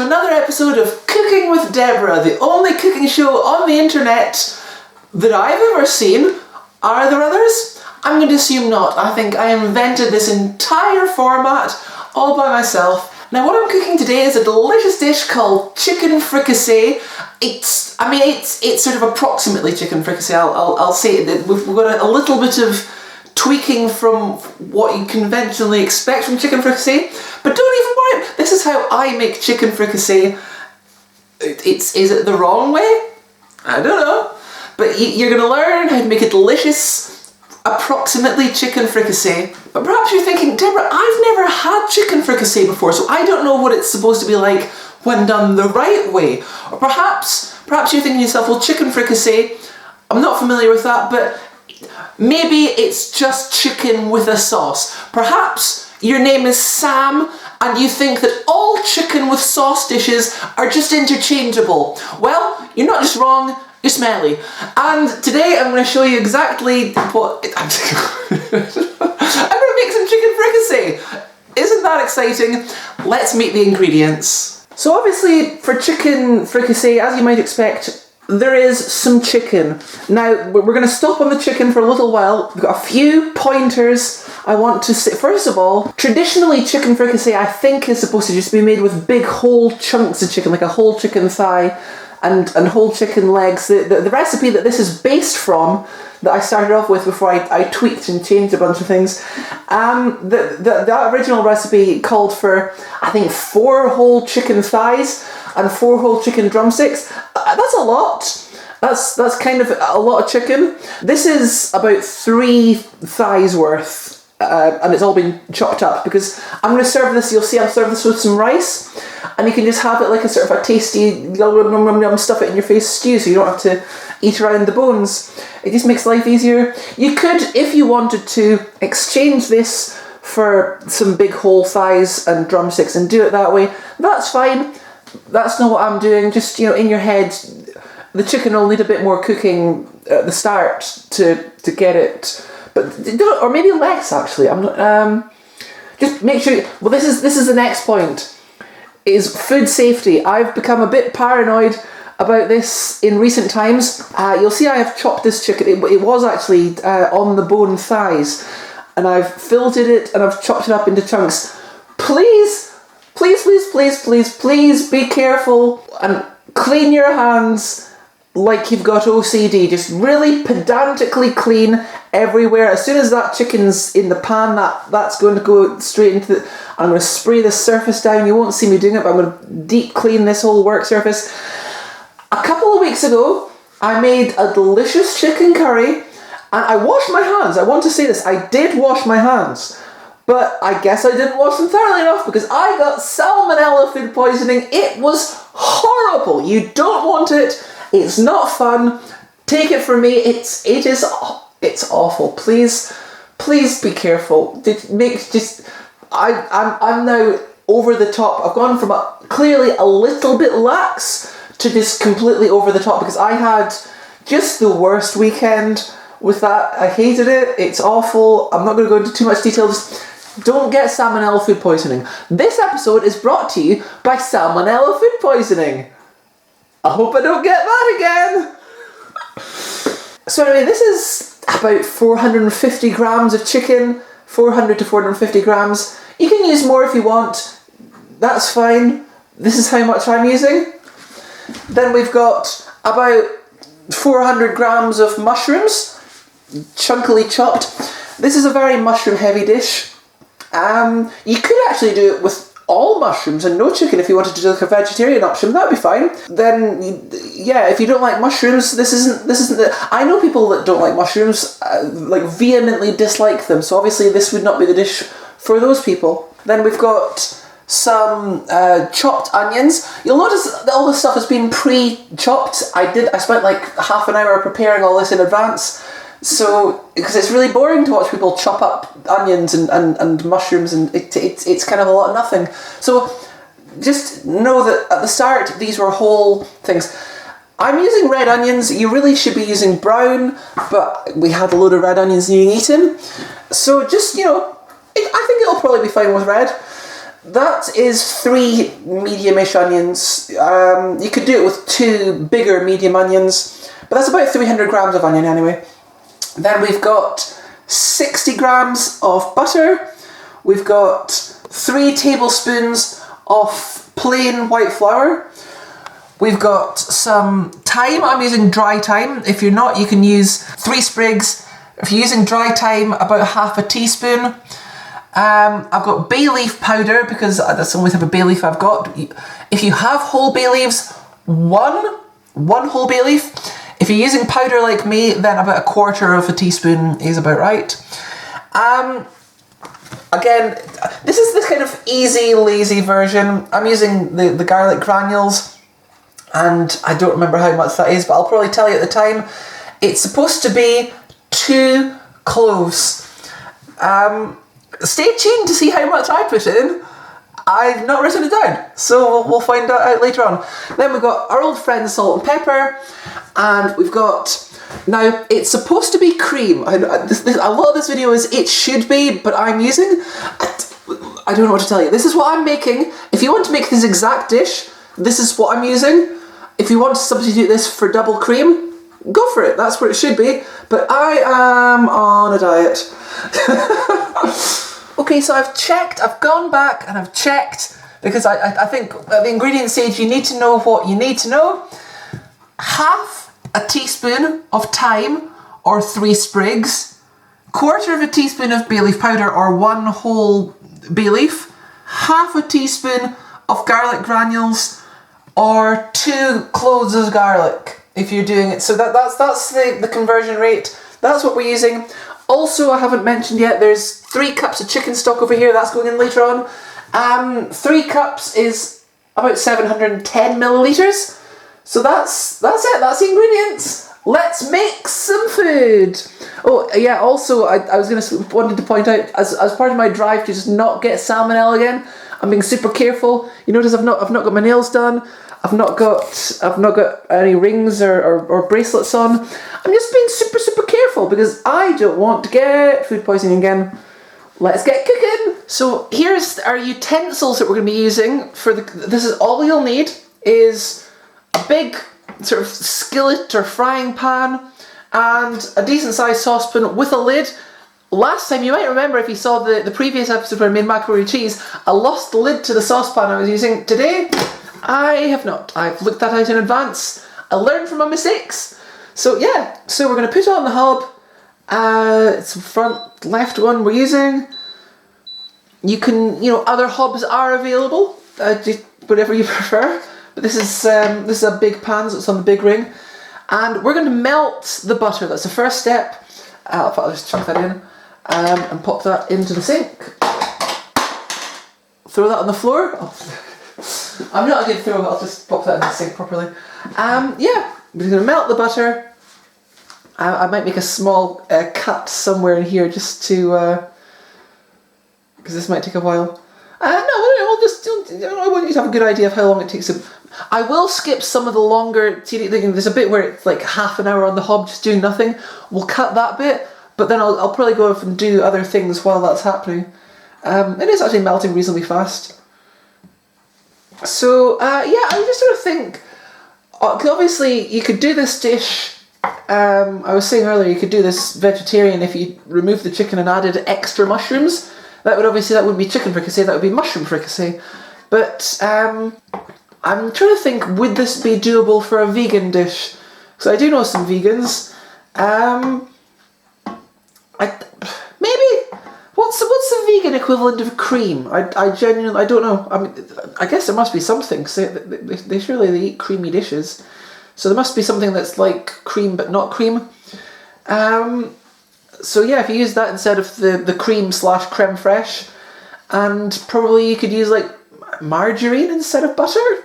to another episode of Cooking with Deborah, the only cooking show on the internet that I've ever seen. Are there others? I'm going to assume not. I think I invented this entire format all by myself. Now what I'm cooking today is a delicious dish called chicken fricassee. It's sort of approximately chicken fricassee. I'll say that we've got a little bit of tweaking from what you conventionally expect from chicken fricassee, but don't even worry, this is how I make chicken fricassee. Is it the wrong way? I don't know, but you're going to learn how to make a delicious, approximately chicken fricassee. But perhaps you're thinking, Deborah, I've never had chicken fricassee before, so I don't know what it's supposed to be like when done the right way. Or perhaps you're thinking to yourself, well, chicken fricassee, I'm not familiar with that, but maybe it's just chicken with a sauce. Perhaps your name is Sam and you think that all chicken with sauce dishes are just interchangeable. Well, you're not just wrong, you're smelly. And today I'm going to show you exactly what... I'm going to make some chicken fricassee. Isn't that exciting? Let's meet the ingredients. So obviously for chicken fricassee, as you might expect, there is some chicken. Now, we're going to stop on the chicken for a little while. We've got a few pointers I want to say. First of all, traditionally chicken fricassee I think is supposed to just be made with big whole chunks of chicken, like a whole chicken thigh and whole chicken legs. The recipe that this is based from, that I started off with before I tweaked and changed a bunch of things, that original recipe called for, I think, 4 whole chicken thighs and 4 whole chicken drumsticks. That's a lot. That's kind of a lot of chicken. This is about 3 thighs worth, and it's all been chopped up because I'm going to serve this. You'll see I'll serve this with some rice, and you can just have it like a sort of a tasty yum, stuff it in your face stew, so you don't have to eat around the bones. It just makes life easier. You could, if you wanted to, exchange this for some big whole thighs and drumsticks and do it that way. That's fine. That's not what I'm doing. Just, in your head, the chicken will need a bit more cooking at the start to get it, but or maybe less actually. I'm not. Just make sure. Well, this is the next point. Is food safety. I've become a bit paranoid about this in recent times. You'll see I have chopped this chicken. It was actually on the bone thighs, and I've filleted it and I've chopped it up into chunks. Please be careful and clean your hands like you've got OCD. Just really pedantically clean everywhere. As soon as that chicken's in the pan, that's going to go straight into the... I'm going to spray the surface down. You won't see me doing it, but I'm going to deep clean this whole work surface. A couple of weeks ago, I made a delicious chicken curry, and I washed my hands. I want to say this. I did wash my hands. But I guess I didn't wash them thoroughly enough because I got salmonella food poisoning. It was horrible. You don't want it. It's not fun. Take it from me. It's awful. Please be careful. I'm now over the top. I've gone from clearly a little bit lax to just completely over the top because I had just the worst weekend with that. I hated it. It's awful. I'm not going to go into too much detail. Just don't get salmonella food poisoning. This episode is brought to you by salmonella food poisoning. I hope I don't get that again. So anyway, this is about 450 grams of chicken, 400 to 450 grams. You can use more if you want. That's fine. This is how much I'm using. Then we've got about 400 grams of mushrooms, chunkily chopped. This is a very mushroom heavy dish. You could actually do it with all mushrooms and no chicken if you wanted to do like a vegetarian option. That'd be fine. Then, yeah, if you don't like mushrooms, this isn't the... I know people that don't like mushrooms, like vehemently dislike them, so obviously this would not be the dish for those people. Then we've got some chopped onions. You'll notice that all this stuff has been pre-chopped. I spent like half an hour preparing all this in advance. So, because it's really boring to watch people chop up onions and mushrooms, and it's kind of a lot of nothing. So, just know that at the start, these were whole things. I'm using red onions. You really should be using brown, but we had a load of red onions being eaten. So just, I think it'll probably be fine with red. that is 3 medium-ish onions. You could do it with 2 bigger medium onions, but that's about 300 grams of onion anyway. Then we've got 60 grams of butter. We've got 3 tablespoons of plain white flour. We've got some thyme. I'm using dry thyme. If you're not, you can use 3 sprigs. If you're using dry thyme, about half a teaspoon. I've got bay leaf powder because that's the only type of bay leaf I've got. If you have whole bay leaves, one whole bay leaf. If you're using powder like me, then about a quarter of a teaspoon is about right. Again, this is the kind of easy, lazy version. I'm using the garlic granules, and I don't remember how much that is, but I'll probably tell you at the time. It's supposed to be 2 cloves. Stay tuned to see how much I put in. I've not written it down, so we'll find out later on. Then we've got our old friend salt and pepper, and we've got, now it's supposed to be cream. A lot of this video is it should be, but I'm using, I don't know what to tell you. This is what I'm making. If you want to make this exact dish, this is what I'm using. If you want to substitute this for double cream, go for it. That's where it should be. But I am on a diet. Okay, so I've gone back and I've checked, because I think at the ingredient stage you need to know what you need to know. Half a teaspoon of thyme or 3 sprigs, quarter of a teaspoon of bay leaf powder or 1 whole bay leaf, half a teaspoon of garlic granules or 2 cloves of garlic if you're doing it. So that's the conversion rate. That's what we're using. Also, I haven't mentioned yet, there's 3 cups of chicken stock over here. That's going in later on. 3 cups is about 710 millilitres. So that's it. That's the ingredients. Let's make some food. Oh yeah. Also, I wanted to point out, as part of my drive to just not get salmonella again, I'm being super careful. You notice I've not got my nails done. I've not got any rings or bracelets on. I'm just being super careful because I don't want to get food poisoning again. Let's get cooking. So here's our utensils that we're going to be using for this is all you'll need is a big sort of skillet or frying pan and a decent sized saucepan with a lid. Last time, you might remember if you saw the previous episode where I made macaroni and cheese, I lost the lid to the saucepan I was using. Today, I have not. I've looked that out in advance. I learned from my mistakes. So yeah, so we're going to put it on the hob. It's the front left one we're using. You can, other hobs are available, whatever you prefer. But this is a big pan, so it's on the big ring. And we're going to melt the butter. That's the first step. I'll just chuck that in and pop that into the sink. Throw that on the floor. Oh. I'm not a good thrower, but I'll just pop that in the sink properly. Yeah, we're going to melt the butter. I might make a small cut somewhere in here just to, because this might take a while. No, I want you to have a good idea of how long it takes to. I will skip some of the longer. There's a bit where it's like half an hour on the hob just doing nothing. We'll cut that bit, but then I'll probably go off and do other things while that's happening. It is actually melting reasonably fast. So yeah, I'm just sort of think. Obviously, you could do this dish. I was saying earlier, you could do this vegetarian if you remove the chicken and added extra mushrooms. That wouldn't be chicken fricassee, that would be mushroom fricassee. But I'm trying to think, would this be doable for a vegan dish? So I do know some vegans. Maybe what's the vegan equivalent of cream? I genuinely don't know. I mean, I guess there must be something. So they surely eat creamy dishes, so there must be something that's like cream but not cream. So yeah, if you use that instead of the cream / creme fraiche, and probably you could use like margarine instead of butter.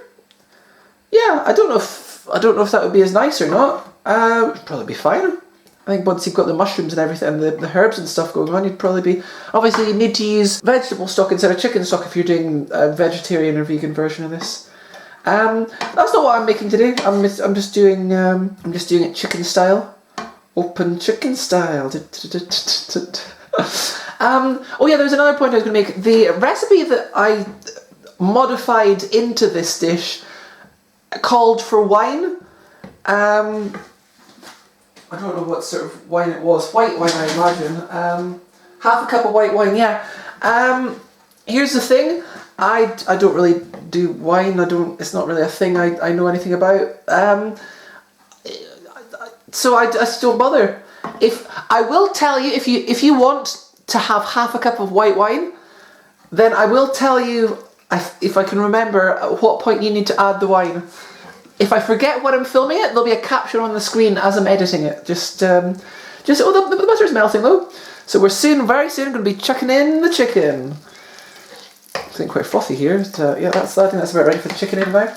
Yeah, I don't know if that would be as nice or not. It'd probably be fine. I think once you've got the mushrooms and everything, and the herbs and stuff going on, you'd probably be. Obviously, you need to use vegetable stock instead of chicken stock if you're doing a vegetarian or vegan version of this. That's not what I'm making today. I'm just doing it chicken style. Open chicken style. Oh yeah, there's another point I was going to make. The recipe that I modified into this dish called for wine. I don't know what sort of wine it was. White wine, I imagine. Half a cup of white wine, yeah. Here's the thing. I don't really do wine. It's not really a thing I know anything about. So I just don't bother. I will tell you, if you want to have half a cup of white wine, then I will tell you, if I can remember, at what point you need to add the wine. If I forget when I'm filming it, there'll be a caption on the screen as I'm editing it. The butter's melting though. So we're very soon going to be chucking in the chicken. It's getting quite frothy here. Yeah, I think that's about ready for the chicken in now.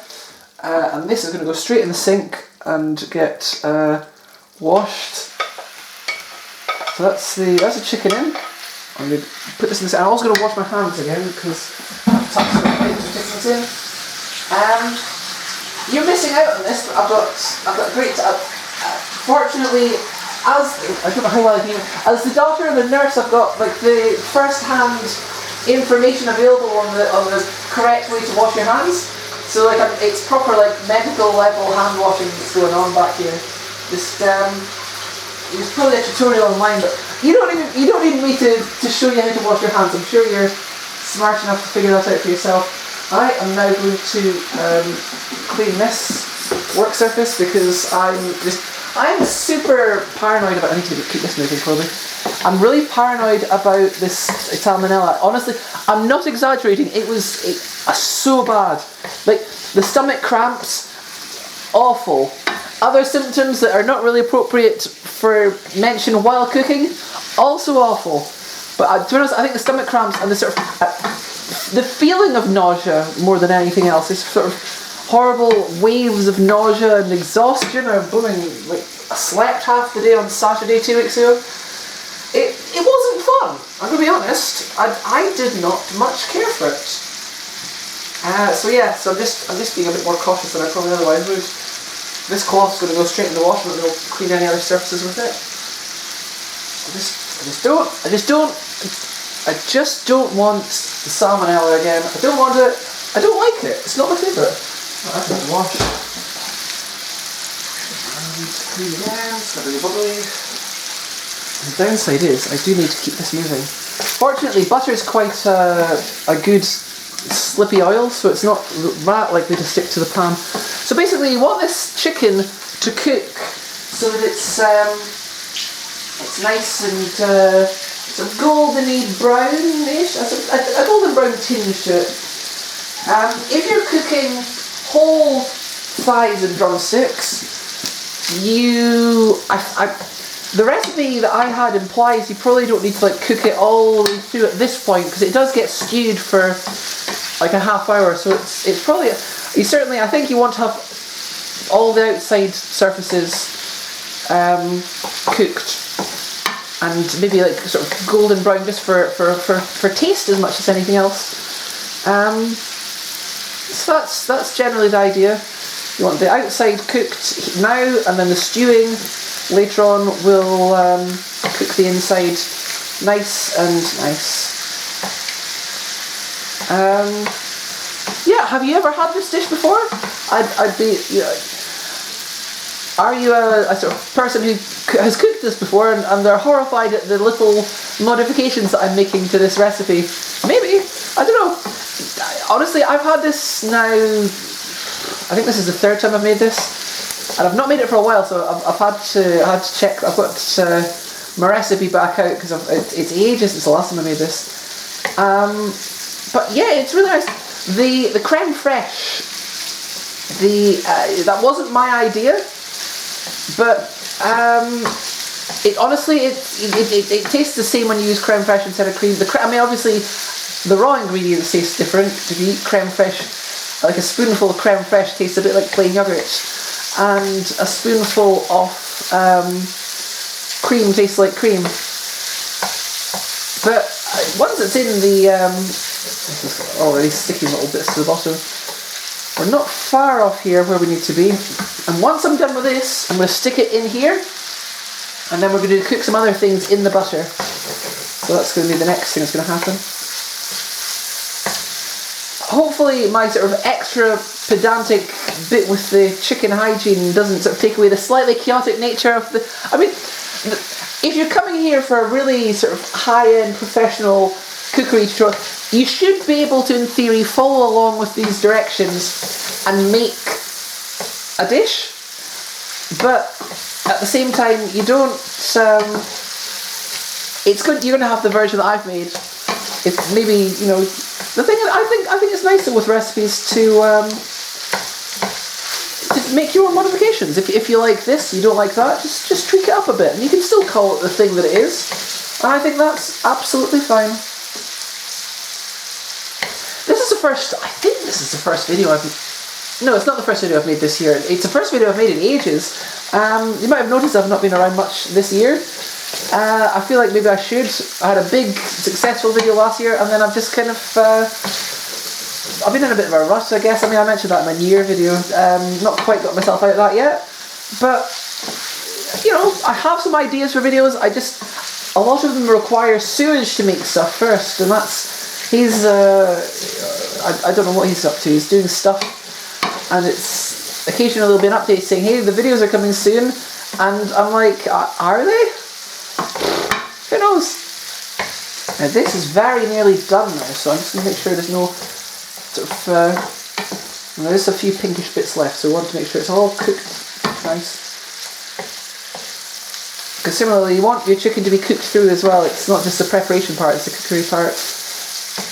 And this is going to go straight in the sink and get washed. So that's the chicken in. I'm going to put this in the sink. I'm also going to wash my hands again because I've tucked some things in. You're missing out on this, but I've got great. Fortunately, I don't know how well I can. As the doctor and the nurse, I've got like the first-hand information available on the correct way to wash your hands. So like it's proper like medical level hand washing that's going on back here. There's probably a tutorial online, but you don't need me to show you how to wash your hands. I'm sure you're smart enough to figure that out for yourself. I am now going to clean this work surface because I'm super paranoid about. I need to keep this moving probably. I'm really paranoid about this salmonella. Honestly, I'm not exaggerating. It was so bad. Like the stomach cramps, awful. Other symptoms that are not really appropriate for mention while cooking, also awful. But to be honest, I think the stomach cramps and the sort of the feeling of nausea more than anything else, is sort of horrible waves of nausea and exhaustion. I slept half the day on Saturday 2 weeks ago. It wasn't fun. I'm going to be honest. I did not much care for it. So I'm just being a bit more cautious than I probably otherwise would. This cloth's going to go straight in the wash and it'll clean any other surfaces with it. I just don't want the salmonella again. I don't want it. I don't like it. It's not my favourite. That's going to wash. And clean again. It's not really bubbly. The downside is I do need to keep this moving. Fortunately, butter is quite a good slippy oil, so it's not that likely to stick to the pan. So basically, you want this chicken to cook so that it's nice and sort of goldeny brownish, a golden brown tinge to it. If you're cooking whole thighs and drumsticks, the recipe that I had implies you probably don't need to cook it all the way through at this point because it does get stewed for like a half hour. So it's probably I think you want to have all the outside surfaces cooked. And maybe sort of golden brown just for taste as much as anything else. So that's generally the idea. You want the outside cooked now, and then the stewing later on will cook the inside nice and nice. Yeah, have you ever had this dish before? I'd be. Are you a sort of person who has cooked this before and they're horrified at the little modifications that I'm making to this recipe? Maybe. I don't know. Honestly, I've had this now, I think this is the third time I've made this. And I've not made it for a while, so I've had to check. I've got my recipe back out because it's ages since the last time I made this. But yeah, it's really nice. The creme fraiche, that wasn't my idea. But it honestly it tastes the same when you use creme fraiche instead of cream. Obviously the raw ingredients taste different. If you eat creme fraiche, like a spoonful of creme fraiche tastes a bit like plain yogurt, and a spoonful of cream tastes like cream. But once it's in this is already sticking little bits to the bottom. We're not far off here where we need to be. And once I'm done with this, I'm going to stick it in here. And then we're going to cook some other things in the butter. So that's going to be the next thing that's going to happen. Hopefully my sort of extra pedantic bit with the chicken hygiene doesn't sort of take away the slightly chaotic nature of the... I mean, if you're coming here for a really sort of high-end professional cookery tutorial, you should be able to, in theory, follow along with these directions and make a dish. But at the same time, you don't... it's good. You're going to have the version that I've made. It's maybe, you know... The thing is, I think it's nicer with recipes to make your own modifications. If you like this, you don't like that, just tweak it up a bit, and you can still call it the thing that it is. And I think that's absolutely fine. This is the first. I think this is the first video I've. No, it's not the first video I've made this year. It's the first video I've made in ages. You might have noticed I've not been around much this year. I feel like maybe I should. I had a big successful video last year, and then I've just kind of I've been in a bit of a rush, I guess. I mean, I mentioned that in my New Year video. Not quite got myself out of that yet, but you know, I have some ideas for videos. A lot of them require sewage to make stuff first, and he's I don't know what he's up to. He's doing stuff, and it's occasionally there'll be an update saying, hey, the videos are coming soon, and I'm like, are they? Who knows? Now this is very nearly done now, so I'm just going to make sure there's no sort of... there's a few pinkish bits left, so I want to make sure it's all cooked nice. Because similarly, you want your chicken to be cooked through as well. It's not just the preparation part, it's the cookery part.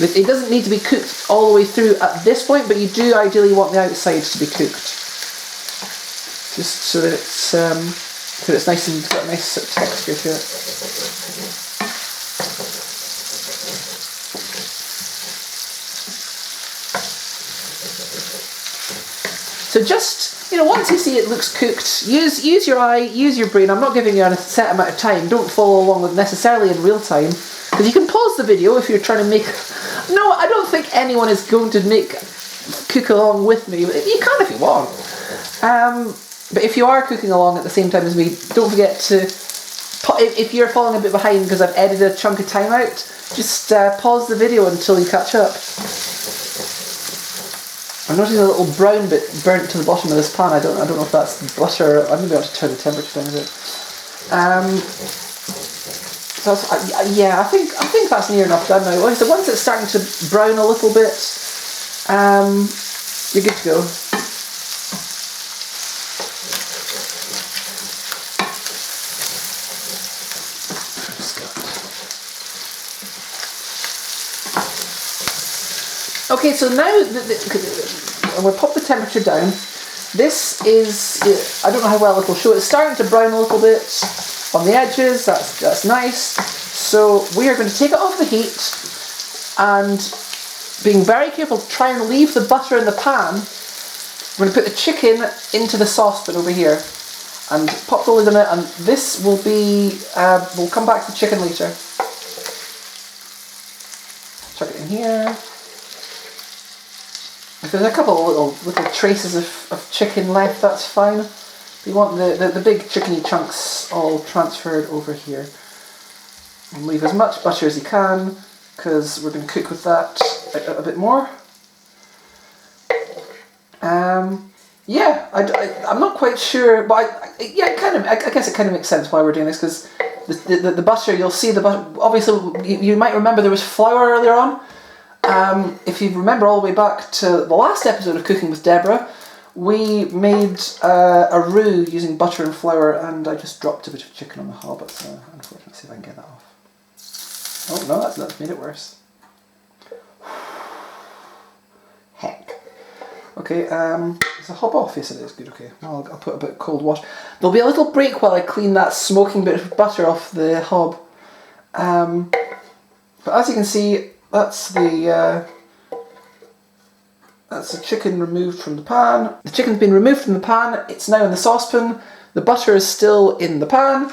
It doesn't need to be cooked all the way through at this point, but you do ideally want the outside to be cooked. Just so that it's nice and got a nice sort of texture to it. So just, you know, once you see it looks cooked, use your eye, use your brain. I'm not giving you a set amount of time. Don't follow along with necessarily in real time, because you can pause the video if you're trying to make... No, I don't think anyone is going to cook along with me. You can if you want. But if you are cooking along at the same time as me, don't forget to... If you're falling a bit behind because I've edited a chunk of time out, just pause the video until you catch up. I'm noticing a little brown bit burnt to the bottom of this pan. I don't know if that's butter. I maybe ought to turn the temperature down a bit. So yeah, I think that's near enough done now. So once it's starting to brown a little bit, you're good to go. Okay, so now we'll pop the temperature down. This is, I don't know how well it'll show. It's starting to brown a little bit on the edges. That's nice. So we are going to take it off the heat, and being very careful to try and leave the butter in the pan. We're going to put the chicken into the saucepan over here and pop the lid on it, and this will be, we'll come back to the chicken later. Chuck it in here. If there's a couple of little traces of chicken left, that's fine. We want the big chickeny chunks all transferred over here. And leave as much butter as you can, because we're going to cook with that a bit more. Yeah, I'm not quite sure, but I guess it kind of makes sense why we're doing this, because the butter, you'll see the butter. Obviously, you might remember there was flour earlier on. If you remember all the way back to the last episode of Cooking with Deborah, we made a roux using butter and flour, and I just dropped a bit of chicken on the hob. It's unfortunate. See if I can get that off. Oh no, that's made it worse. Heck. Okay, is the hob off? Yes, it is. Good. Okay, I'll put a bit of cold water. There'll be a little break while I clean that smoking bit of butter off the hob. But as you can see, that's the chicken removed from the pan. The chicken's been removed from the pan. It's now in the saucepan. The butter is still in the pan.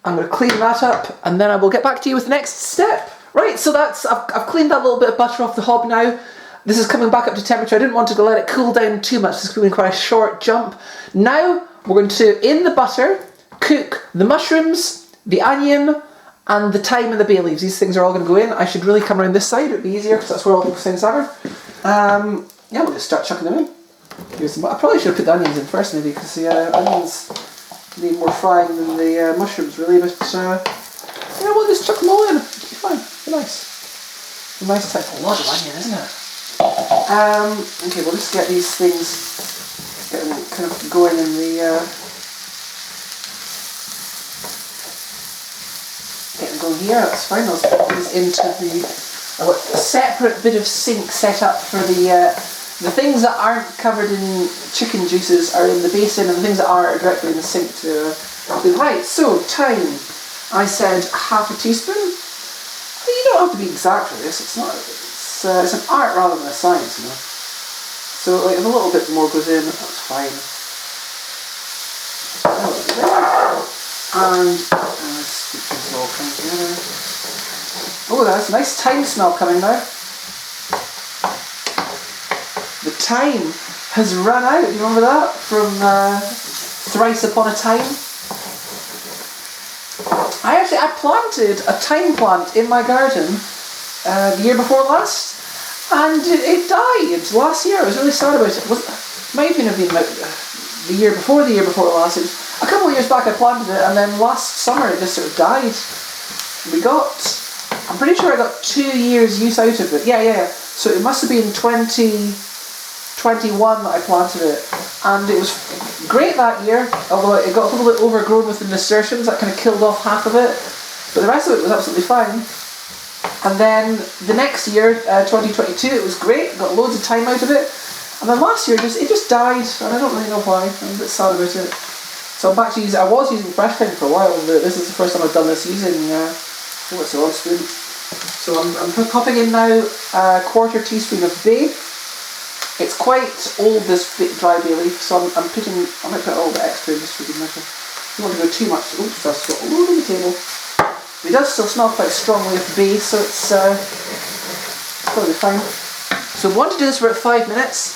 I'm going to clean that up, and then I will get back to you with the next step. Right, so I've cleaned that little bit of butter off the hob now. This is coming back up to temperature. I didn't want to let it cool down too much. This is going to be quite a short jump. Now we're going to, in the butter, cook the mushrooms, the onion, and the thyme and the bay leaves. These things are all going to go in. I should really come around this side, it would be easier because that's where all those things are. Yeah, we'll just start chucking them in. I probably should have put the onions in first maybe, because the onions need more frying than the mushrooms really, but yeah, we'll just chuck them all in. It'll be fine, it'll be nice. A nice type, a lot of onion, isn't it? Okay, we'll just get these things, get them kind of going in the, get them going here, that's fine. I'll put these into I've got a separate bit of sink set up for the things that aren't covered in chicken juices are in the basin, and the things that are directly in the sink to right. So thyme, I said half a teaspoon. You don't have to be exact with this. It's not. It's an art rather than a science, you know. So like if a little bit more goes in, that's fine. And let's get this all come together. Oh, that's a nice thyme smell coming now. The thyme has run out. Do you remember that from Thrice Upon a Time? I planted a thyme plant in my garden the year before last, and it died last year. I was really sad about it. Might have been like the year before last. It was a couple of years back I planted it, and then last summer it just sort of died. I'm pretty sure I got 2 years use out of it. Yeah. So it must have been 2021 that I planted it, and it was great that year, although it got a little bit overgrown with the nasturtiums. That kind of killed off half of it, but the rest of it was absolutely fine. And then the next year, 2022, it was great, got loads of thyme out of it, and then last year it just died, and I don't really know why. I'm a bit sad about it. So I'm back to using, I was using fresh thyme for a while, and this is the first time I've done this using, what's the odd spoon? So I'm popping in now a 1/4 teaspoon of bay. It's quite old, this dry bay leaf, so I might put a little bit extra in just for good measure. You don't want to go too much. Oops, that's got all over the table. It does still smell quite strongly of bay, so it's probably fine. So I want to do this for about 5 minutes.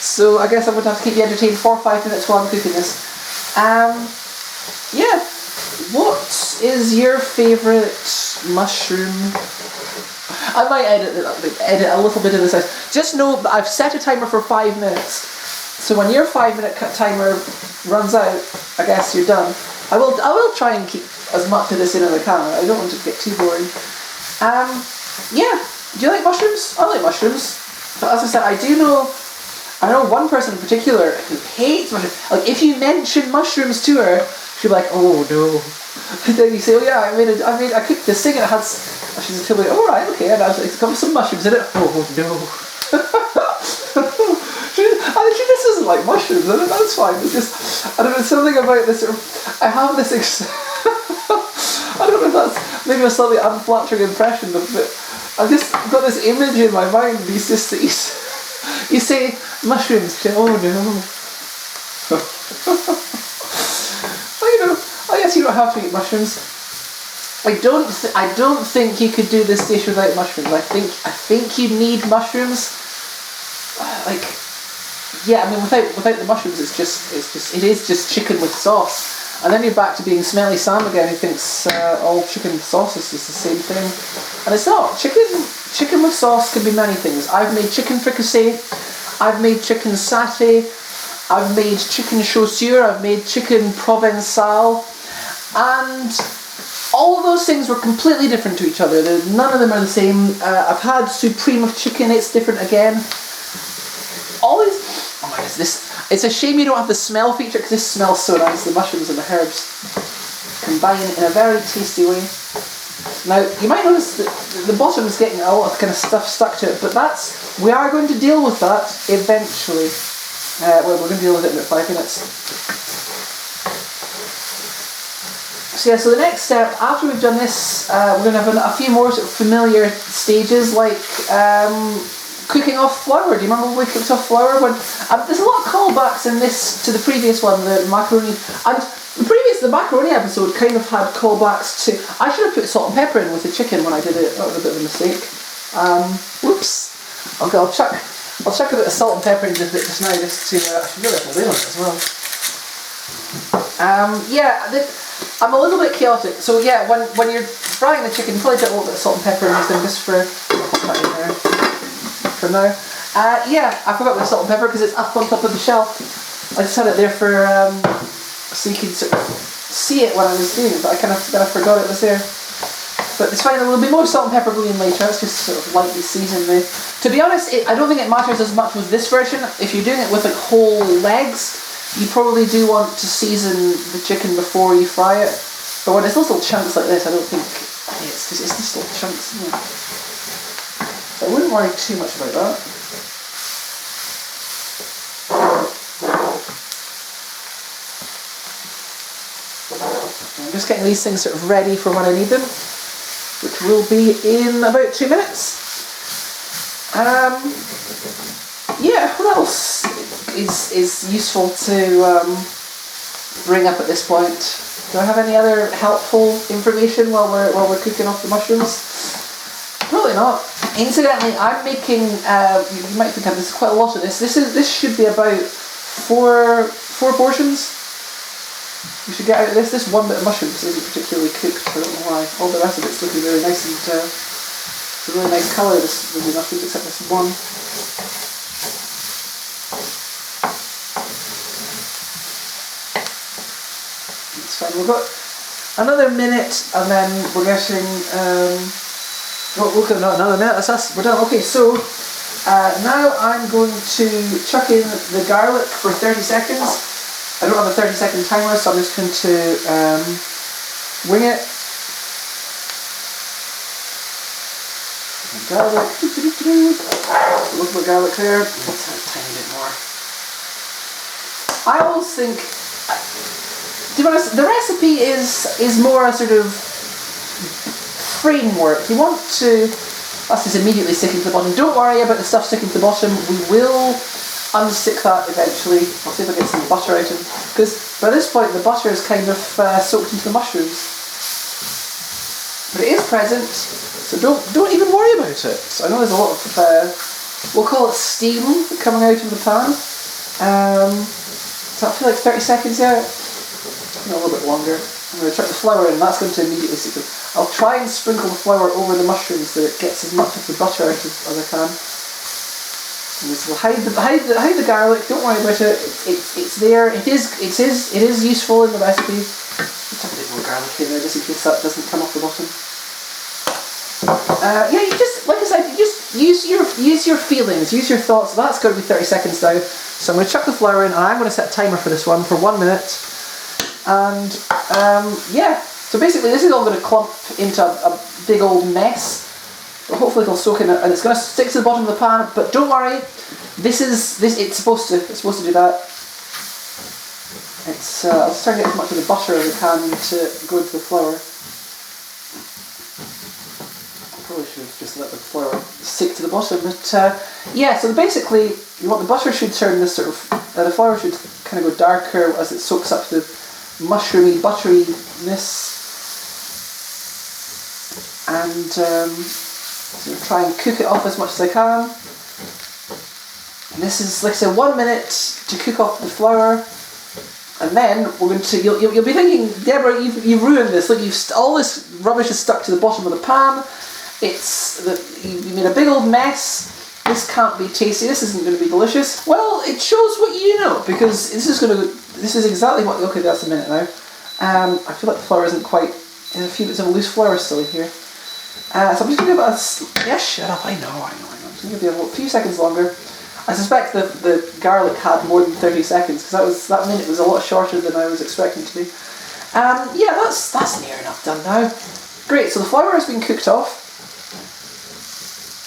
So I guess I'm going to have to keep you entertained for 5 minutes while I'm cooking this. Yeah. What is your favourite mushroom? I might edit a little bit of this out. Just know that I've set a timer for 5 minutes. So when your 5-minute timer runs out, I guess you're done. I will try and keep as much of this in as I can. I don't want it to get too boring. Yeah. Do you like mushrooms? I like mushrooms. But as I said, I know one person in particular who hates mushrooms. Like if you mention mushrooms to her, she'll be like, oh no. And then you say, oh yeah, I cooked this thing and it has. She's like, all right, okay, and it's got some mushrooms in it. Oh no. she just doesn't like mushrooms, and that's fine. It's just, I don't know, something about this. I have this. I don't know if that's maybe a slightly unflattering impression of it. I've just got this image in my mind. These just you say mushrooms. Oh no. I guess you don't have to eat mushrooms. I don't think you could do this dish without mushrooms. I think you need mushrooms. Yeah, I mean without the mushrooms it is just chicken with sauce. And then you're back to being Smelly Sam again, who thinks all chicken sauces is the same thing. And it's not. Chicken with sauce can be many things. I've made chicken fricassee, I've made chicken satay, I've made chicken chaussure, I've made chicken provençal, and all of those things were completely different to each other. None of them are the same. I've had supreme of chicken, it's different again. Always, oh my goodness, it's a shame you don't have the smell feature, because this smells so nice, the mushrooms and the herbs combine in a very tasty way. Now, you might notice that the bottom is getting a lot of kind of stuff stuck to it, but we are going to deal with that eventually. Well, we're going to deal with it in about 5 minutes. So yeah, so the next step, after we've done this, we're going to have a few more sort of familiar stages, like cooking off flour. Do you remember when we cooked off flour? There's a lot of callbacks in this to the previous one, the macaroni, and the macaroni episode kind of had callbacks to. I should have put salt and pepper in with the chicken when I did it. That was a bit of a mistake. Whoops. Okay, I'll chuck a bit of salt and pepper in just now, just to. I should really have a lid on it as well. Yeah. I'm a little bit chaotic. So yeah, when you're frying the chicken, probably put a little bit of salt and pepper in them just for there for now. Yeah, I forgot the salt and pepper because it's up on top of the shelf. I just had it there for so you could sort of see it when I was doing it, but I kind of forgot it was there. But it's fine, there will be more salt and pepper going in later. It's just sort of lightly seasoned there. To be honest, I don't think it matters as much with this version. If you're doing it with like whole legs, you probably do want to season the chicken before you fry it. But when it's little chunks like this, I don't think it's just little chunks, isn't it? So I wouldn't worry too much about that. I'm just getting these things sort of ready for when I need them, which will be in about 2 minutes. Yeah, what else is useful to bring up at this point? Do I have any other helpful information while we're cooking off the mushrooms? Probably not. Incidentally, I'm making. You might think there's quite a lot of this. This should be about four portions. We should get out of this. This one bit of mushrooms isn't particularly cooked. I don't know why. All the rest of it's looking really nice and it's a really nice colour. This with the mushrooms, except this one. It's fine. We've got another minute, and then we're getting. Okay, no, another minute. That's us. We're done. Okay, so now I'm going to chuck in the garlic for 30 seconds. I don't have a 30-second timer, so I'm just going to wing it. Garlic. A little bit of garlic there. Let's add a tiny bit more. I always think, to be honest, the recipe is more a sort of framework. You want to. That's just immediately sticking to the bottom. Don't worry about the stuff sticking to the bottom. We will unstick that eventually. I'll see if I get some butter out of it, because by this point the butter is kind of soaked into the mushrooms, but it is present, so don't even worry about it. So I know there's a lot of we'll call it steam coming out of the pan. Does that feel like 30 seconds yet? A little bit longer. I'm going to chuck the flour in, and that's going to immediately stick. I'll try and sprinkle the flour over the mushrooms so that it gets as much of the butter out as I can. And this will hide the garlic. Don't worry about it. It's there. It is useful in the recipe. Let's have a bit more garlic in there just in case that doesn't come off the bottom. Yeah, you just, like I said, you just use your feelings, use your thoughts. That's going to be 30 seconds now. So I'm going to chuck the flour in, and I'm going to set a timer for this one for 1 minute. And yeah, so basically this is all going to clump into a big old mess. But hopefully it'll soak in it, and it's going to stick to the bottom of the pan. But don't worry, it's supposed to do that. It's I'll just try and get as much of the butter as I can to go into the flour. I probably should have just let the flour stick to the bottom, but yeah. So basically, the butter should turn this sort of the flour should kind of go darker as it soaks up the mushroomy butteriness, and so try and cook it off as much as I can. And this is, like I said, 1 minute to cook off the flour, and then we're going to. You'll be thinking, Deborah, you've ruined this. Look, all this rubbish is stuck to the bottom of the pan. You made a big old mess. This can't be tasty. This isn't going to be delicious. Well, it shows what you know, because this is exactly what. Okay, that's a minute now. I feel like the flour isn't quite. There's a few bits of loose flour still in here. So I'm just going to give it shut up, I know. I'm just going to give it a few seconds longer. I suspect the garlic had more than 30 seconds, because that minute was a lot shorter than I was expecting it to be. Yeah, that's near enough done now. Great, so the flour has been cooked off.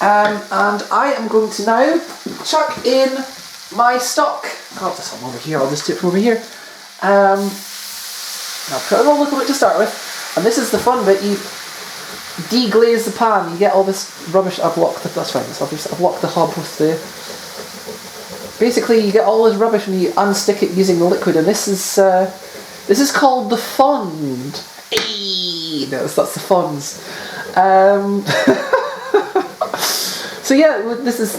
And I am going to now chuck in my stock. God, this one over here, I'll just do it from over here. I'll put it all a little bit to start with. And this is the fun bit, you deglaze the pan, you get all this rubbish. That's fine, I've locked the hob with the. Basically, you get all this rubbish and you unstick it using the liquid, and this is called the fond. No, that's the fonds. So yeah, this is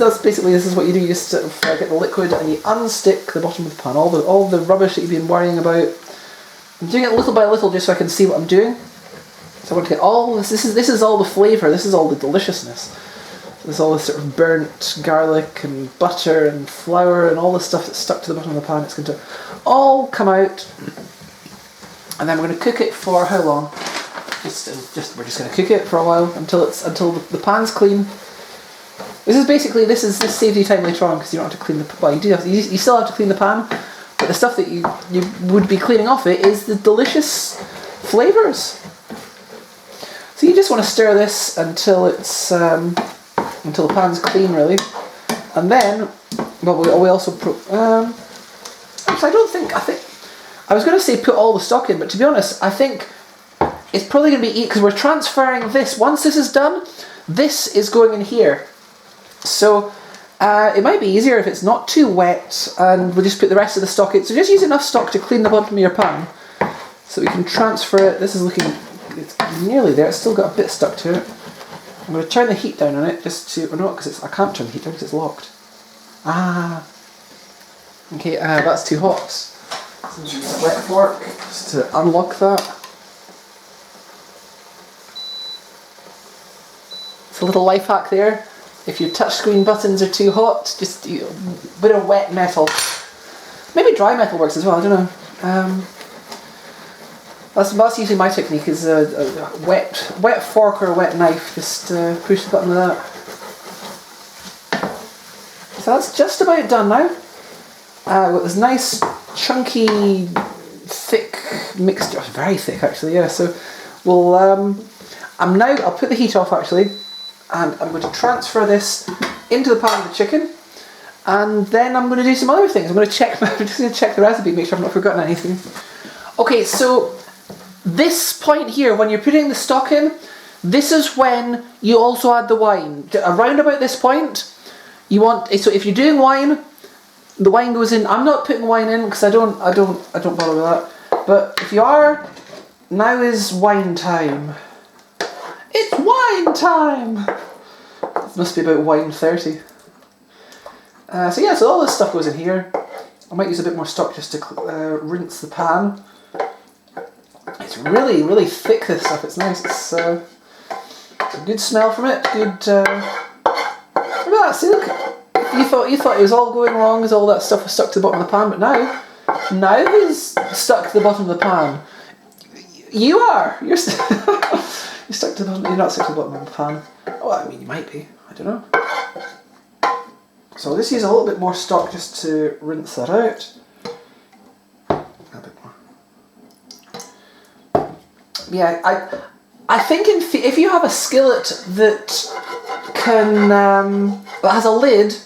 what you do. You just sort of get the liquid and you unstick the bottom of the pan. All the rubbish that you've been worrying about I'm doing it little by little just so I can see what I'm doing. So I want to get all this. This is all the flavour. This is all the deliciousness. There's all this sort of burnt garlic and butter and flour and all the stuff that's stuck to the bottom of the pan. It's going to all come out, and then we're going to cook it for how long? We're just going to cook it for a while until the pan's clean. This saves you time later on because you don't have to clean the. Well, you still have to clean the pan, but the stuff that you would be cleaning off it is the delicious flavours. So you just want to stir this until it's until the pan's clean, really, and then we also I was going to say put all the stock in, but to be honest, I think it's probably going to be because we're transferring this. Once this is done, this is going in here. So it might be easier if it's not too wet, and we'll just put the rest of the stock in. So just use enough stock to clean the bottom of your pan, so we can transfer it. This is it's nearly there. It's still got a bit stuck to it. I'm going to turn the heat down on it just to. Oh no, because I can't turn the heat down because it's locked. Okay, that's too hot. So use a wet fork just to unlock that. It's a little life hack there. If your touchscreen buttons are too hot, just a bit of wet metal. Maybe dry metal works as well, I don't know. That's usually my technique, is a wet fork or a wet knife. Just push the button with that. So that's just about done now. With this nice, chunky, thick mixture. Very thick, actually, yeah. So we'll... I'll put the heat off, actually. And I'm going to transfer this into the pan of the chicken, and then I'm going to do some other things. I'm just going to check the recipe, make sure I've not forgotten anything. Okay, so this point here, when you're putting the stock in, this is when you also add the wine. Around about this point, so if you're doing wine, the wine goes in. I'm not putting wine in because I don't bother with that. But if you are, now is wine time. It's wine time! It must be about wine 30. So all this stuff goes in here. I might use a bit more stock just to rinse the pan. It's really, really thick, this stuff. It's nice. It's a good smell from it. Good. Look at that. See, look. You thought it was all going wrong as all that stuff was stuck to the bottom of the pan, but now it's stuck to the bottom of the pan. You are. You're stuck to the bottom. You're not stuck to the bottom of the pan. Oh, I mean, you might be. I don't know. So I'll just use a little bit more stock just to rinse that out. A bit more. Yeah, I think if you have a skillet that that has a lid,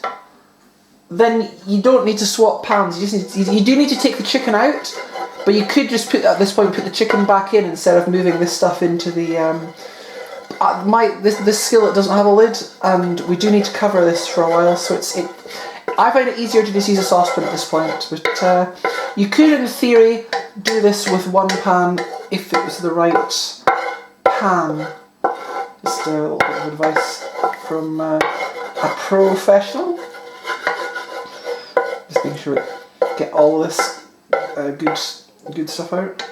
then you don't need to swap pans. You do need to take the chicken out, but you could just put the chicken back in instead of moving this stuff into the. This skillet doesn't have a lid, and we do need to cover this for a while. So I find it easier to just use a saucepan at this point. But you could, in theory, do this with one pan if it was the right pan. Just a little bit of advice from a professional. Just making sure we get all of this good stuff out.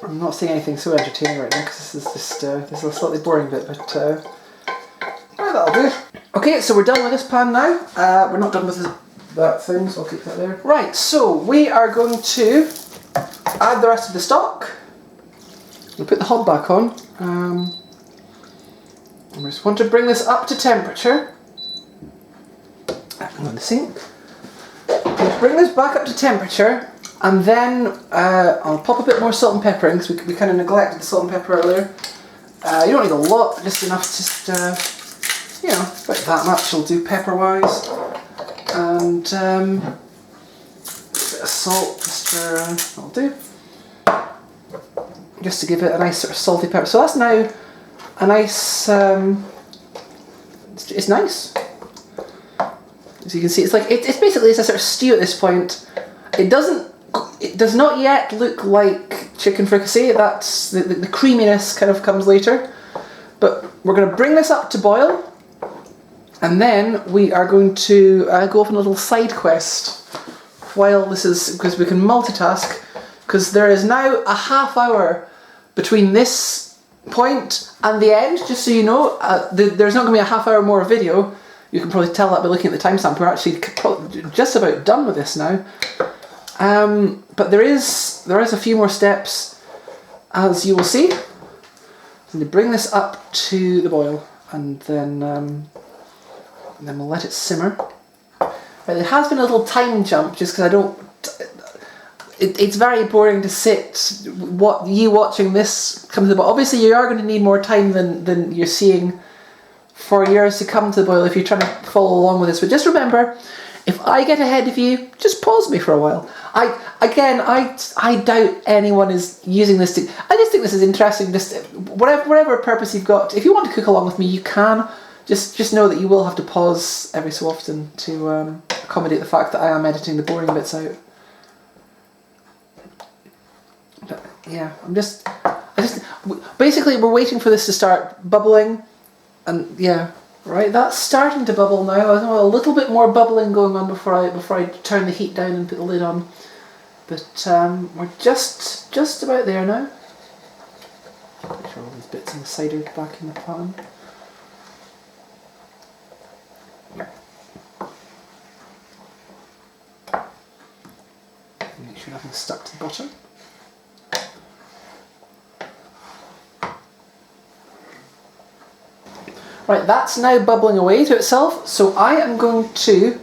I'm not seeing anything so entertaining right now because this is a slightly boring bit, but that'll do. Okay, so we're done with this pan now. We're not done with that thing, so I'll keep that there. Right, so we are going to add the rest of the stock. We'll put the hob back on. We just want to bring this up to temperature. On the sink. We'll bring this back up to temperature. And then I'll pop a bit more salt and pepper in because we kind of neglected the salt and pepper earlier. You don't need a lot, just enough, about that much will do pepper-wise. And a bit of salt, that'll do. Just to give it a nice sort of salty pepper. So that's now a nice, it's nice. As you can see, it's basically a sort of stew at this point. It does not yet look like chicken fricassee. That's the creaminess kind of comes later. But we're going to bring this up to boil, and then we are going to go off on a little side quest while this is, because we can multitask, because there is now a half hour between this point and the end, just so you know. There's not going to be a half hour more video. You can probably tell that by looking at the timestamp. We're actually just about done with this now. But there is a few more steps, as you will see. I'm going to bring this up to the boil, and then we'll let it simmer. Right, there has been a little time jump, just because I don't. It's very boring to sit watching this come to the boil. Obviously, you are going to need more time than you're seeing for yours to come to the boil if you're trying to follow along with this. But just remember, if I get ahead of you, just pause me for a while. I doubt anyone is using this to. I just think this is interesting. Just whatever purpose you've got. If you want to cook along with me, you can. Just know that you will have to pause every so often to accommodate the fact that I am editing the boring bits out. But yeah, basically we're waiting for this to start bubbling, and yeah, right, that's starting to bubble now. I know a little bit more bubbling going on before I turn the heat down and put the lid on. But we're just about there now. Make sure all these bits on the side are back in the pan. Make sure nothing's stuck to the bottom. Right, that's now bubbling away to itself, so I am going to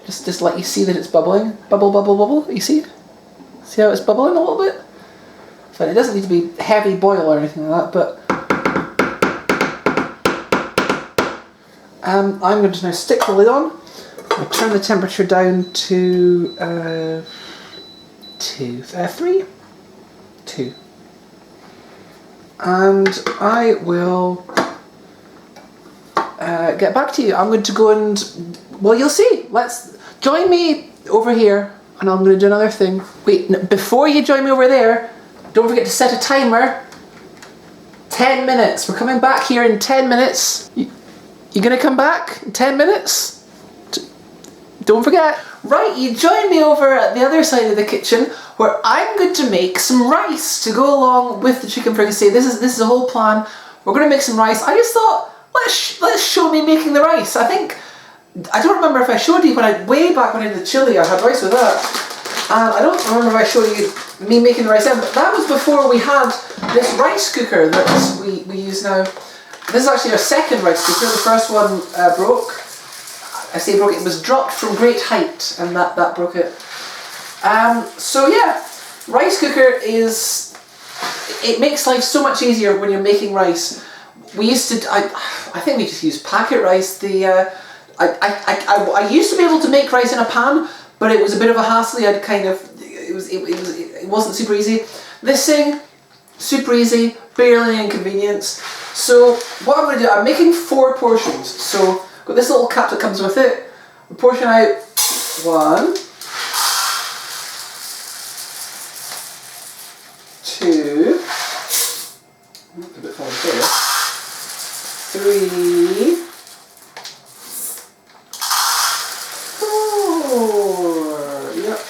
just let you see that it's bubbling. Bubble, bubble, bubble, you see? See how it's bubbling a little bit? So it doesn't need to be heavy boil or anything like that, but I'm going to now stick the lid on. I'll turn the temperature down to 2. And I will get back to you. I'm going to go and, well, you'll see. Let's join me over here, and I'm going to do another thing. Wait, before you join me over there, don't forget to set a timer. 10 minutes. We're coming back here in 10 minutes. You going to come back in 10 minutes? Don't forget. Right, you join me over at the other side of the kitchen, where I'm going to make some rice to go along with the chicken fricassee. This is the whole plan. We're going to make some rice. I just thought, let's show me making the rice. I don't remember if I showed you way back when I did the chili, I had rice with that. And I don't remember if I showed you me making the rice then, but that was before we had this rice cooker that we use now. This is actually our second rice cooker. The first one broke. I say broke, it was dropped from great height, and that broke it. So yeah, rice cooker it makes life so much easier when you're making rice. We used to, I think we just used packet rice. I used to be able to make rice in a pan, but it was a bit of a hassle. It wasn't super easy. This thing, super easy, barely an inconvenience. So what I'm going to do, I'm making 4 portions. So got this little cap that comes with it. We portion out 1, 2, a bit far there. 3, 4. Yep,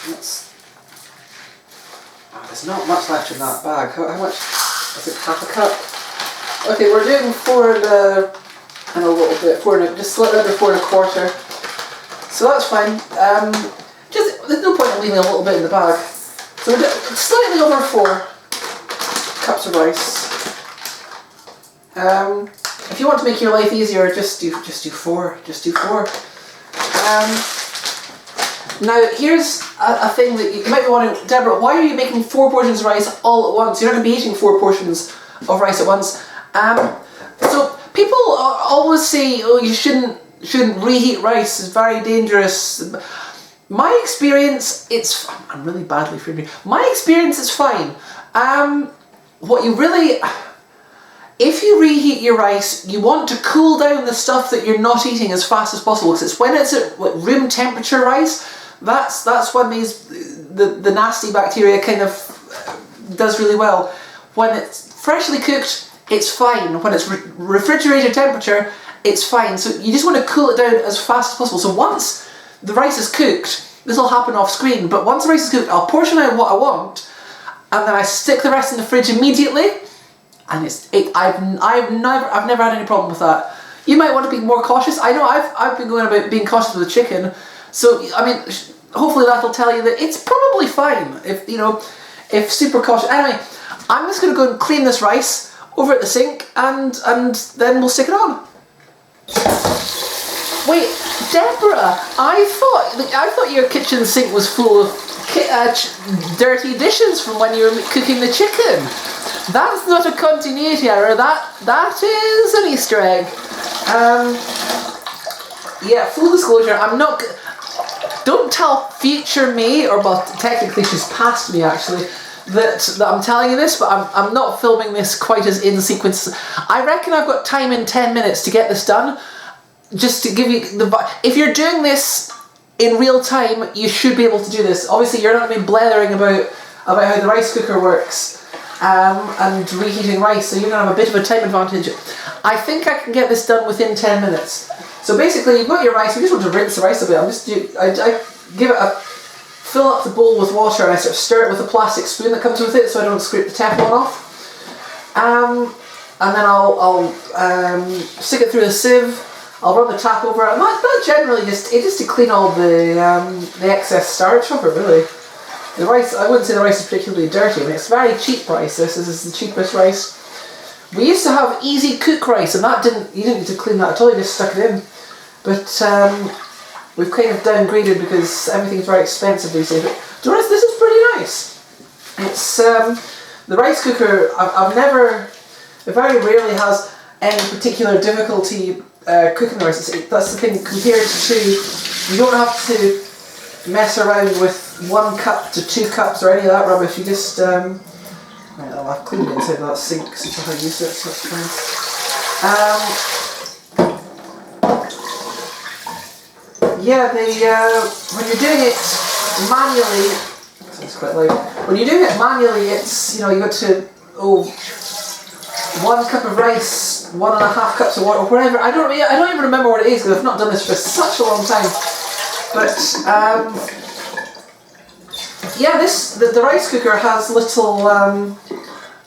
there's not much left in that bag. How much? Is it half a cup? Okay, we're doing 4 and a little bit, just slightly under 4 1/4. So that's fine. There's no point in leaving a little bit in the bag. So we're slightly over 4 cups of rice. If you want to make your life easier, just do 4. Just do 4. Now here's a thing that you might be wondering, Deborah, why are you making 4 portions of rice all at once? You're not going to be eating 4 portions of rice at once. So people always say, oh, you shouldn't reheat rice, it's very dangerous. My experience, I'm really badly framing. My experience is fine. If you reheat your rice, you want to cool down the stuff that you're not eating as fast as possible, because it's when it's at room temperature rice, that's when the nasty bacteria kind of does really well. When it's freshly cooked, it's fine. When it's refrigerator temperature, it's fine. So you just want to cool it down as fast as possible. So once the rice is cooked, this will happen off screen, but once the rice is cooked, I'll portion out what I want, and then I stick the rest in the fridge immediately, and I've never had any problem with that. You might want to be more cautious. I know I've been going about being cautious with the chicken, so I mean, hopefully that'll tell you that it's probably fine if super cautious. Anyway, I'm just going to go and clean this rice over at the sink, and then we'll stick it on. Wait, Deborah, I thought your kitchen sink was full of dirty dishes from when you were cooking the chicken. That's not a continuity error. That is an Easter egg. Yeah, full disclosure, I'm not. Don't tell future me, or well, technically she's past me actually, that I'm telling you this, but I'm not filming this quite as in sequence. I reckon I've got time in 10 minutes to get this done. Just to give you if you're doing this in real time, you should be able to do this. Obviously, you're not going to be blethering about how the rice cooker works and reheating rice, so you're going to have a bit of a time advantage. I think I can get this done within 10 minutes. So basically, you've got your rice. We just want to rinse the rice a bit. I give it a fill up the bowl with water, and I sort of stir it with a plastic spoon that comes with it, so I don't scrape the Teflon off. And then I'll stick it through the sieve. I'll run the tap over it, and that generally just to clean all the excess starch off it, really. The rice, I wouldn't say the rice is particularly dirty. I mean, it's very cheap rice. This is the cheapest rice. We used to have easy cook rice, and you didn't need to clean that at all. You just stuck it in. But we've kind of downgraded because everything's very expensive these days. But to be honest, this is pretty nice. It's the rice cooker. It very rarely has any particular difficulty cooking the rice. That's the thing. Compared to, you don't have to mess around with 1 cup to 2 cups or any of that rubbish. You just right, I've cleaned it inside that sink since I used it, so that's fine. Yeah, when you're doing it manually, it's quite loud. When you're doing it manually, it's you got to 1 cup of rice, 1.5 cups of water, or whatever. I don't even remember what it is because I've not done this for such a long time. But yeah, the rice cooker has little.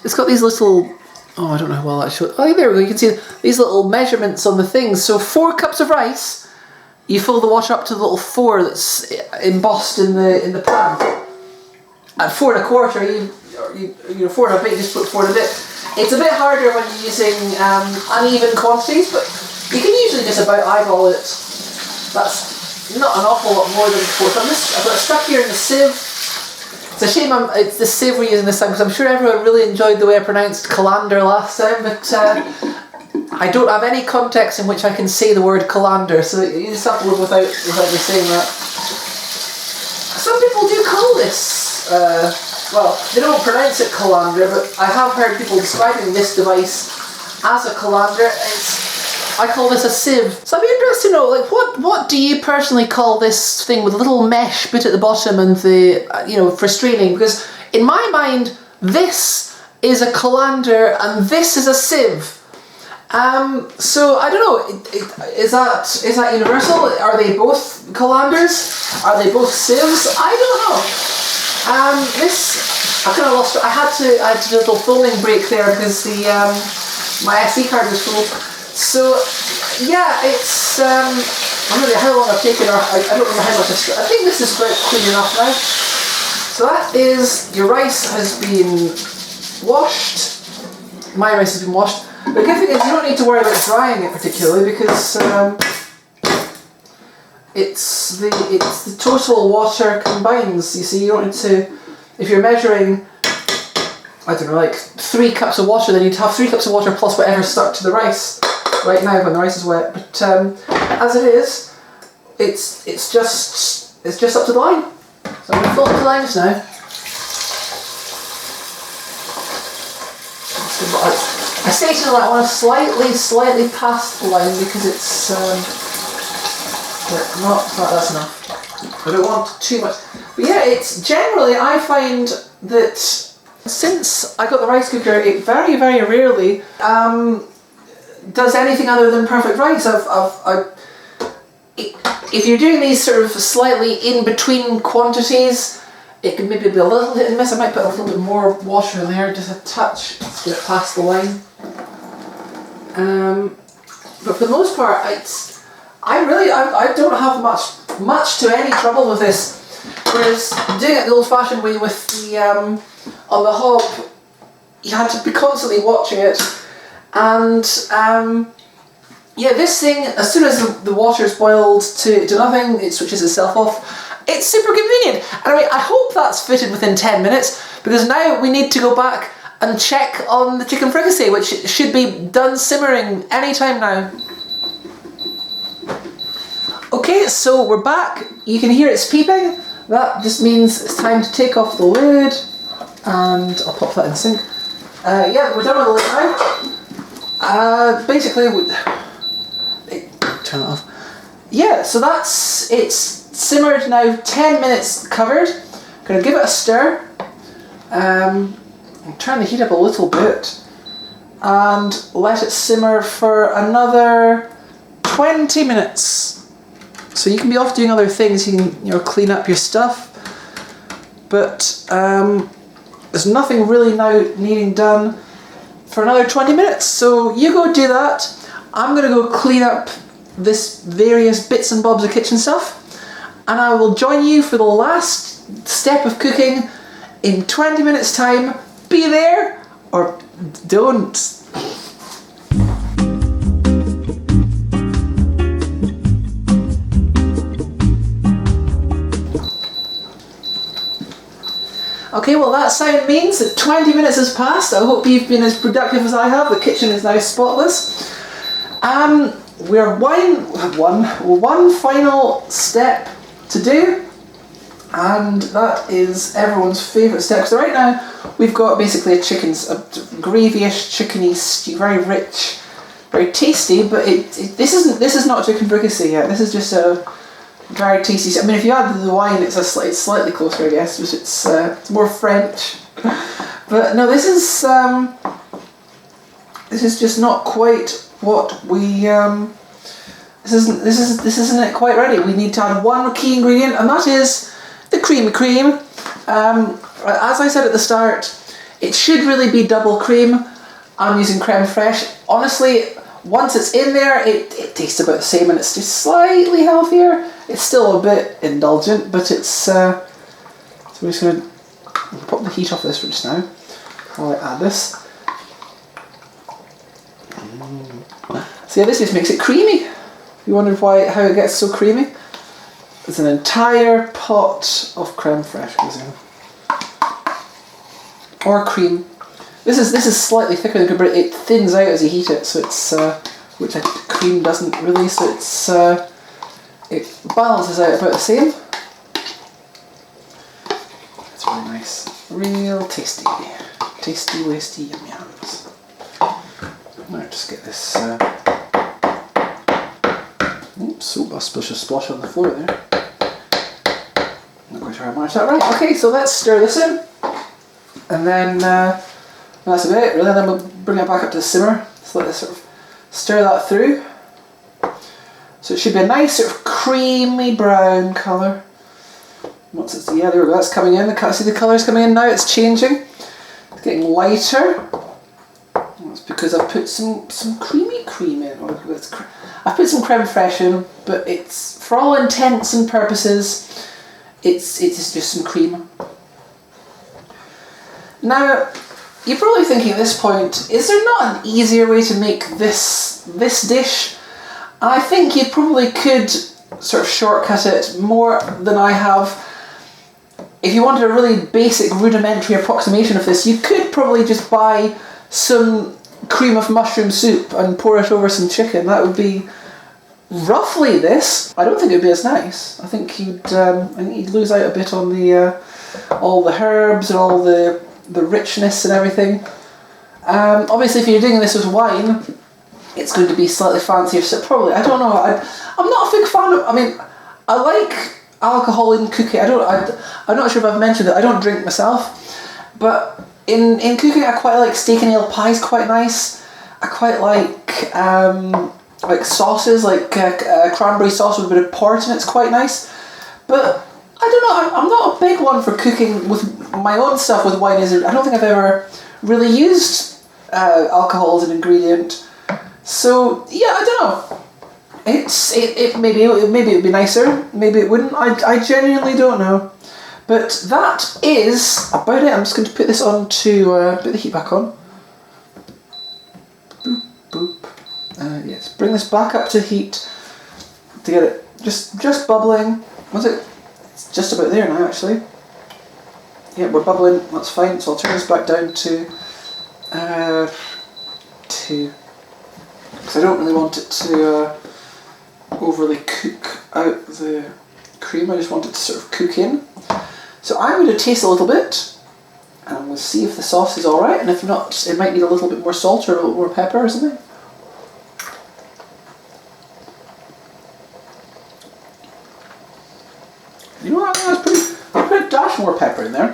It's got these little. Oh, I don't know how well that shows. Oh, there we go. You can see these little measurements on the things. So 4 cups of rice, you fill the water up to the little 4 that's embossed in the pan. At 4 1/4, 4 1/2, you just put 4 in a bit. It's a bit harder when you're using uneven quantities, but you can usually just about eyeball it. That's not an awful lot more than 4. So I've got it stuck here in the sieve. It's a shame it's the sieve we're using this time, because I'm sure everyone really enjoyed the way I pronounced colander last time, but I don't have any context in which I can say the word colander, so you just have to live without me saying that. Some people do call this, well, they don't pronounce it colander, but I have heard people describing this device as a colander. I call this a sieve. So I'd be interested to know, like, what do you personally call this thing with a little mesh bit at the bottom and the, for straining? Because in my mind, this is a colander and this is a sieve. So I don't know. Is that universal? Are they both colanders? Are they both sieves? I don't know. I kind of lost. I had to do a little filming break there because my SD card was full. So yeah, it's I don't know how long I've taken, or I don't remember how much. I think this is quite clean enough now. So that is, your rice has been washed. My rice has been washed. The good thing is you don't need to worry about drying it particularly, because it's the total water combines. You see, you don't need to. If you're measuring, I don't know, like 3 cups of water, then you'd have 3 cups of water plus whatever stuck to the rice right now when the rice is wet. But as it is, it's just up to the line. So I'm going to fill up the lines now. I say to that I want to slightly past the line because it's that's enough. I don't want too much. But yeah, it's generally, I find that since I got the rice cooker, it very, very rarely does anything other than perfect rice. if you're doing these sort of slightly in between quantities, it can maybe be a little hit and miss. I might put a little bit more water in there, just a touch, to get past the line. But for the most part, I don't have much to any trouble with this. Whereas doing it the old-fashioned way with the on the hob, you had to be constantly watching it, and yeah, this thing, as soon as the water's boiled to nothing, it switches itself off. It's super convenient. And I hope that's fitted within 10 minutes, because now we need to go back and check on the chicken fricassee, which should be done simmering anytime now. Okay, so we're back. You can hear it's peeping. That just means it's time to take off the lid, and I'll pop that in the sink. Yeah, we're done with the lid now. Basically, turn it off. Yeah, so it's simmered now, 10 minutes covered. Gonna give it a stir. Turn the heat up a little bit and let it simmer for another 20 minutes. So you can be off doing other things. You can clean up your stuff, but there's nothing really now needing done for another 20 minutes. So you go do that. I'm gonna go clean up this various bits and bobs of kitchen stuff, and I will join you for the last step of cooking in 20 minutes time. Be there or don't. Okay, well that sound means that 20 minutes has passed. I hope you've been as productive as I have. The kitchen is now spotless. We're one final step to do, and that is everyone's favourite step. So right now we've got basically a gravy-ish chickeny stew, very rich, very tasty. But this is not chicken fricassee yet. This is just a very tasty. I mean, if you add the wine, it's slightly closer, I guess, but it's more French. But no, this is just not quite what we. This isn't it quite ready. We need to add one key ingredient, and that is the creamy cream. As I said at the start, it should really be double cream. I'm using creme fraiche. Honestly, once it's in there, it tastes about the same, and it's just slightly healthier. It's still a bit indulgent, but it's. So we're just going to pop the heat off this for just now while I add this. So yeah, this just makes it creamy. You wondered how it gets so creamy? It's an entire pot of creme fraiche goes in, or cream. This is slightly thicker than cream, but it thins out as you heat it, so it's which cream doesn't really. So it's it balances out about the same. It's really nice, real tasty, wasty, yum yums. Now just get this. Oops, a splash on the floor there. Not quite sure how much that. Right, okay, so let's stir this in. And then that's about it, really. Then we'll bring it back up to the simmer. So let this sort of stir that through. So it should be a nice sort of creamy brown colour. Once it's, yeah, there we go, that's coming in. See the colour's coming in now, it's changing. It's getting lighter. That's because I've put some creamy cream in. I've put some creme fraiche in, but it's, for all intents and purposes, it's just some cream. Now, you're probably thinking at this point, is there not an easier way to make this dish? And I think you probably could sort of shortcut it more than I have. If you wanted a really basic, rudimentary approximation of this, you could probably just buy some cream of mushroom soup and pour it over some chicken. That would be roughly this. I don't think it would be as nice. I think you'd lose out a bit on the all the herbs and all the richness and everything. Obviously, if you're doing this with wine, it's going to be slightly fancier. So probably, I don't know. I'm not a big fan of. I mean, I like alcohol in cooking. I'm not sure if I've mentioned it. I don't drink myself, but in cooking, I quite like steak and ale pie's quite nice. I quite like like sauces, like cranberry sauce with a bit of port in it. It's quite nice. But I don't know, I'm not a big one for cooking with my own stuff with wine. I don't think I've ever really used alcohol as an ingredient. So yeah, I don't know. Maybe it would be nicer, maybe it wouldn't. I genuinely don't know. But that is about it. I'm just going to put this on to put the heat back on. Boop, boop. Yes, bring this back up to heat to get it just bubbling. Was it? It's just about there now, actually. Yeah, we're bubbling. That's fine. So I'll turn this back down to 2, because I don't really want it to overly cook out the cream. I just want it to sort of cook in. So I'm going to taste a little bit, and we'll see if the sauce is alright, and if not, it might need a little bit more salt or a little more pepper or something. You know what, that's pretty, I'll put a dash more pepper in there.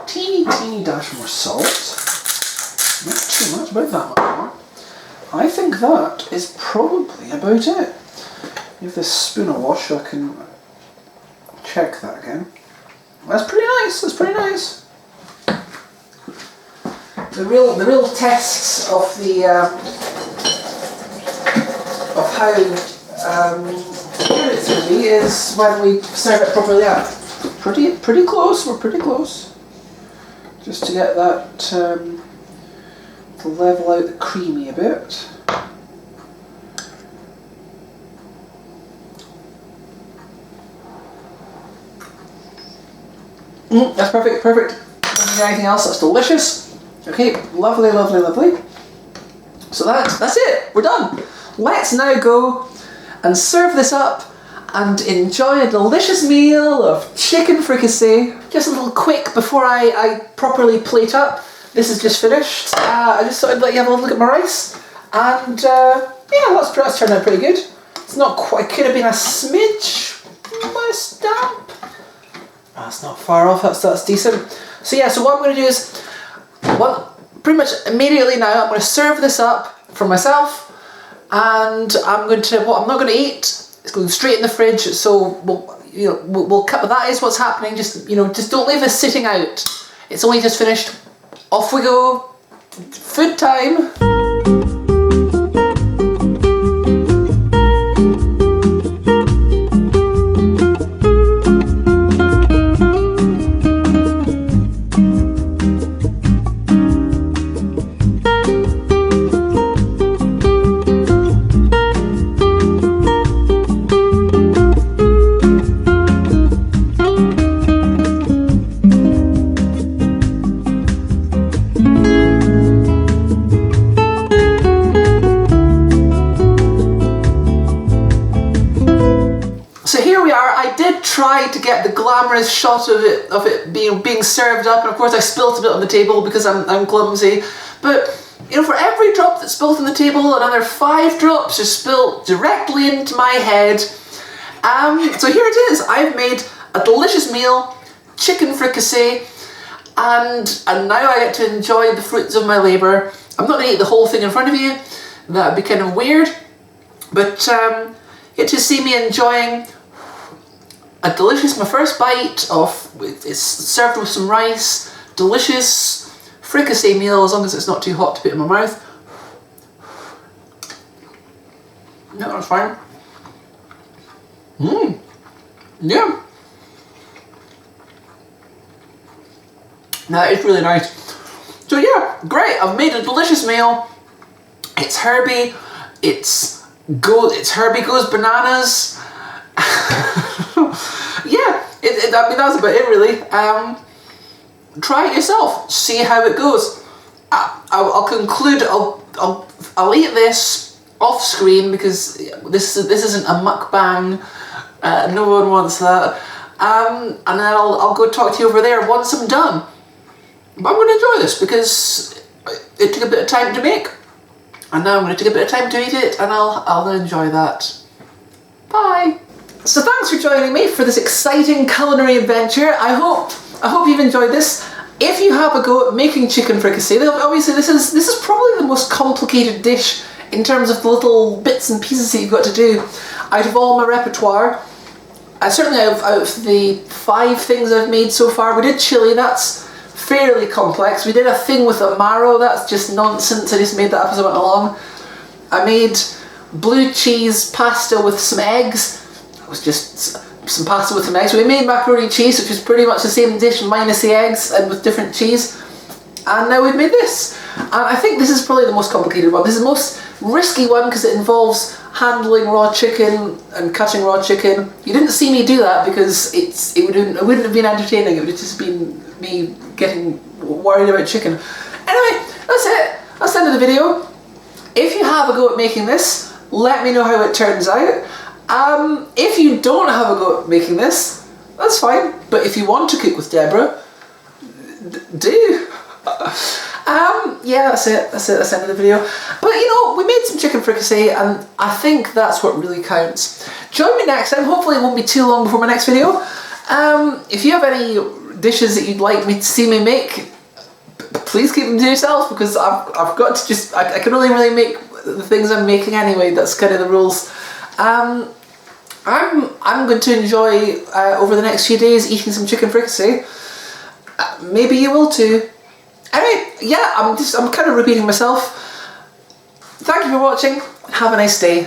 Teeny dash more salt. Not too much, about that much more. I think that is probably about it. Give this spoon a wash so I can check that again. That's pretty nice. That's pretty nice. The real tests of the of how good it's going to be is when we serve it properly out. Pretty close. We're pretty close. Just to get that to level out the creamy a bit. That's perfect. Don't need anything else. That's delicious. Okay, lovely. So that's it. We're done. Let's now go and serve this up and enjoy a delicious meal of chicken fricassee. Just a little quick before I properly plate up. This is just finished. I just thought I'd let you have a look at my rice, and yeah, that's turned out pretty good. It's not quite. Could have been a smidge messed up. That's not far off, that's decent. So yeah, so what I'm going to do is, pretty much immediately now, I'm going to serve this up for myself, and what I'm not going to eat, it's going straight in the fridge, so we'll cut, that is what's happening, just don't leave this sitting out. It's only just finished. Off we go. Food time. Try to get the glamorous shot of it being served up, and of course I spilt a bit on the table because I'm clumsy. But for every drop that's spilt on the table, another 5 drops are spilt directly into my head. So here it is. I've made a delicious meal, chicken fricassee, and now I get to enjoy the fruits of my labour. I'm not going to eat the whole thing in front of you. That would be kind of weird. But get to see me enjoying a delicious, my first bite of, it's served with some rice, delicious fricassee meal, as long as it's not too hot to put in my mouth. No, that's fine. Yeah. That is really nice. So yeah, great, I've made a delicious meal. It's herby, it's herby goes bananas. Yeah, I mean, that's about it really. Try it yourself, see how it goes. I'll conclude, I'll eat this off screen because this isn't a mukbang. No one wants that. And then I'll go talk to you over there once I'm done. But I'm going to enjoy this because it took a bit of time to make, and now I'm going to take a bit of time to eat it, and I'll enjoy that. Bye. So thanks for joining me for this exciting culinary adventure. I hope you've enjoyed this. if you have a go at making chicken fricassee, obviously this is probably the most complicated dish in terms of the little bits and pieces that you've got to do. Out of all my repertoire, certainly out of the 5 things I've made so far, we did chili, that's fairly complex. We did a thing with a marrow, that's just nonsense, I just made that up as I went along. I made blue cheese pasta with some eggs. It was just some pasta with some eggs. We made macaroni and cheese, which was pretty much the same dish minus the eggs and with different cheese. And now we've made this. And I think this is probably the most complicated one. This is the most risky one because it involves handling raw chicken and cutting raw chicken. You didn't see me do that because it wouldn't have been entertaining. It would have just been me getting worried about chicken. Anyway, that's it. That's the end of the video. If you have a go at making this, let me know how it turns out. If you don't have a go at making this, that's fine. But if you want to cook with Deborah, do. Yeah, that's it. That's it. That's the end of the video. But you know, we made some chicken fricassee, and I think that's what really counts. Join me next time. Hopefully, it won't be too long before my next video. If you have any dishes that you'd like me to see me make, please keep them to yourself because I've got to just I can only really make the things I'm making anyway. That's kind of the rules. I'm going to enjoy over the next few days eating some chicken fricassee. Maybe you will too. Anyway, yeah, I'm kind of repeating myself. Thank you for watching. Have a nice day.